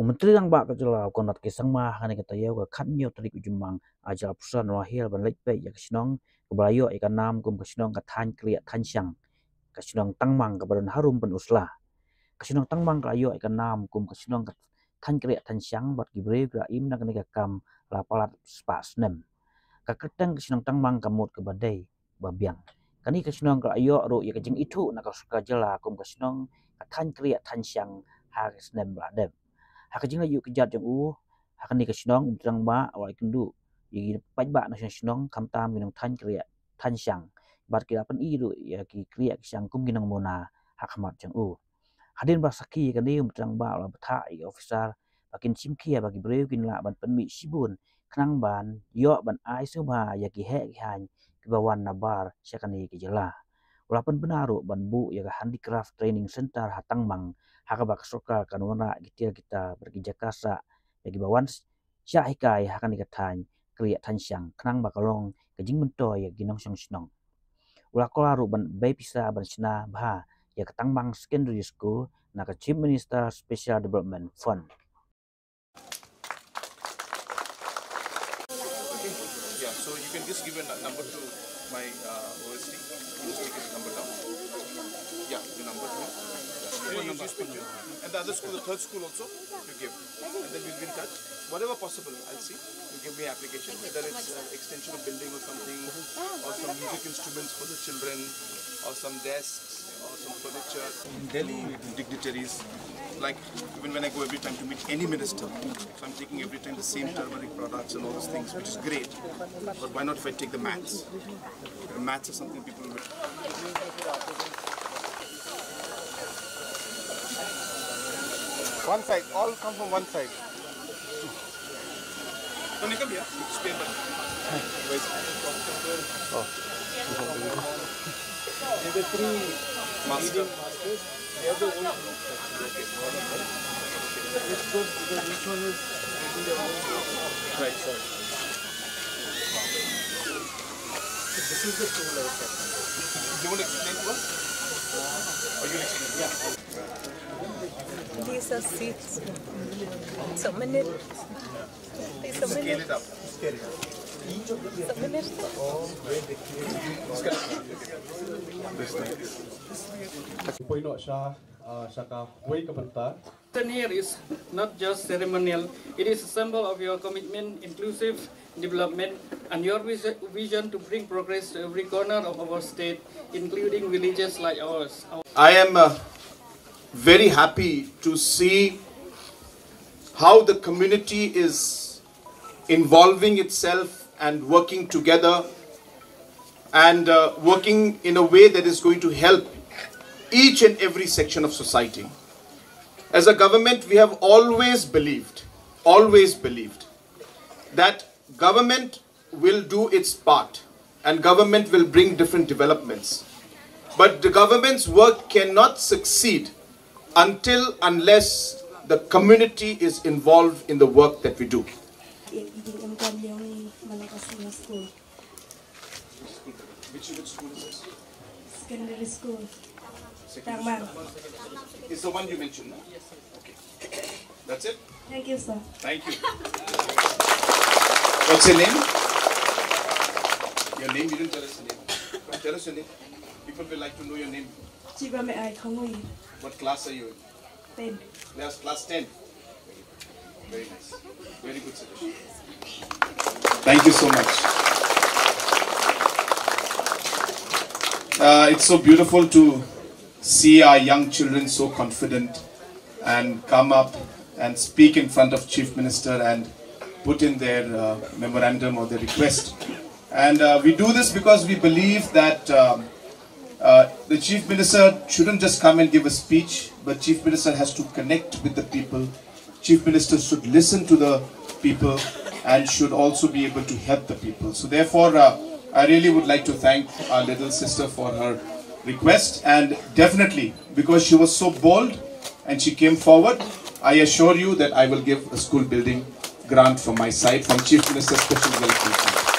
Menteri yang bak kejelau Conrad ke Sangma hani kata ya ke kanyo tadi kujumang ajal pusan wahil ban lekpe ya ke Shnong ke Belayo ikan nam kum ke Shnong ke Thain Kriah Thain Shang ke Shnong Tangmang ke badan harum pen uslah ke Shnong Tangmang ke ayo ikan nam kum ke Shnong ke Thain Kriah Thain Shang bat gibre ke im nak ni ke kam lapalat spas nem ke keteng ke Shnong Tangmang kamut ke badai babiang kani ke Shnong ke ayo ru ya ke jeng itu nak suka jela kum ke Shnong ke Thain Kriah Thain Shang ha nem bladem hakajing ayu kejat jang hakan ni ke Shnong terang ba awal kendu yi paj ba na Shnong kam tam ginang Thain Kriah Thain Shang bat kira pen iru ya ki Kriah Shang kum ginang mona hakmat jang hadin ba saki kan ni terang ba la betha i officer bakin simkia bagi breu kin la ban pen mi sibun knang ban yo ban ai subha ya ki he ki han ki bawan nabar syakani ki jela walaupun benaru ban bu ya handicraft training center Tangmang hakabak soka kanwana kita berkerja kasa bagi bawan syahikai hakan dikatan Kriah Thain Shang kenang bakalong kejing mento ya ginong Shnong ulah kolaru ban bay pisa ban sna bah ya ke Tangmang Secondary School na ke Chief Minister Special Development Fund. Yeah, so you can just give a number to my OSD. Just take his number down. Yeah, the number to him. And the other school, the third school also, you give. And then we'll be in touch. Whatever possible, I'll see. You give me application, whether it's extension of building or something, or some music instruments for the children, or some desks, or some furniture. In Delhi, dignitaries, like even when I go every time to meet any minister, if I'm taking every time the same turmeric products and all those things, which is great. But why not if I take the mats? The mats are something people will... One side, all come from one side. Can you come here? Spare that. Oh. The three masters. They are the old. It's good because each one is making their own. Right, sir. This is the tool I said. You want to explain to us? Or you explain? Yeah. These are seats. It's a minute. It's a minute. Scale it up. Scale it up. It's a minute. Here is not just ceremonial, it is a symbol of your commitment, inclusive development, and your vision to bring progress to every corner of our state, including villages like ours. I am very happy to see how the community is involving itself and working together and working in a way that is going to help each and every section of society. As a government, we have always believed that government will do its part and government will bring different developments. But the government's work cannot succeed unless the community is involved in the work that we do. Which school is this? Secondary school. Tangmang. Is the one you mentioned, no? Yes. Okay. That's it? Thank you, sir. Thank you. What's your name? Your name? You didn't tell us your name. Come tell us your name. People will like to know your name. What class are you in? 10. Class 10. Very nice. Very good suggestion. Thank you so much. It's so beautiful to see our young children so confident and come up and speak in front of Chief Minister and put in their memorandum or their request. And we do this because we believe that the Chief Minister shouldn't just come and give a speech, but Chief Minister has to connect with the people. Chief Minister should listen to the people and should also be able to help the people. So therefore, I really would like to thank our little sister for her request, and definitely because she was so bold and she came forward, I assure you that I will give a school building grant from my side, from Chief Minister's Special Welfare.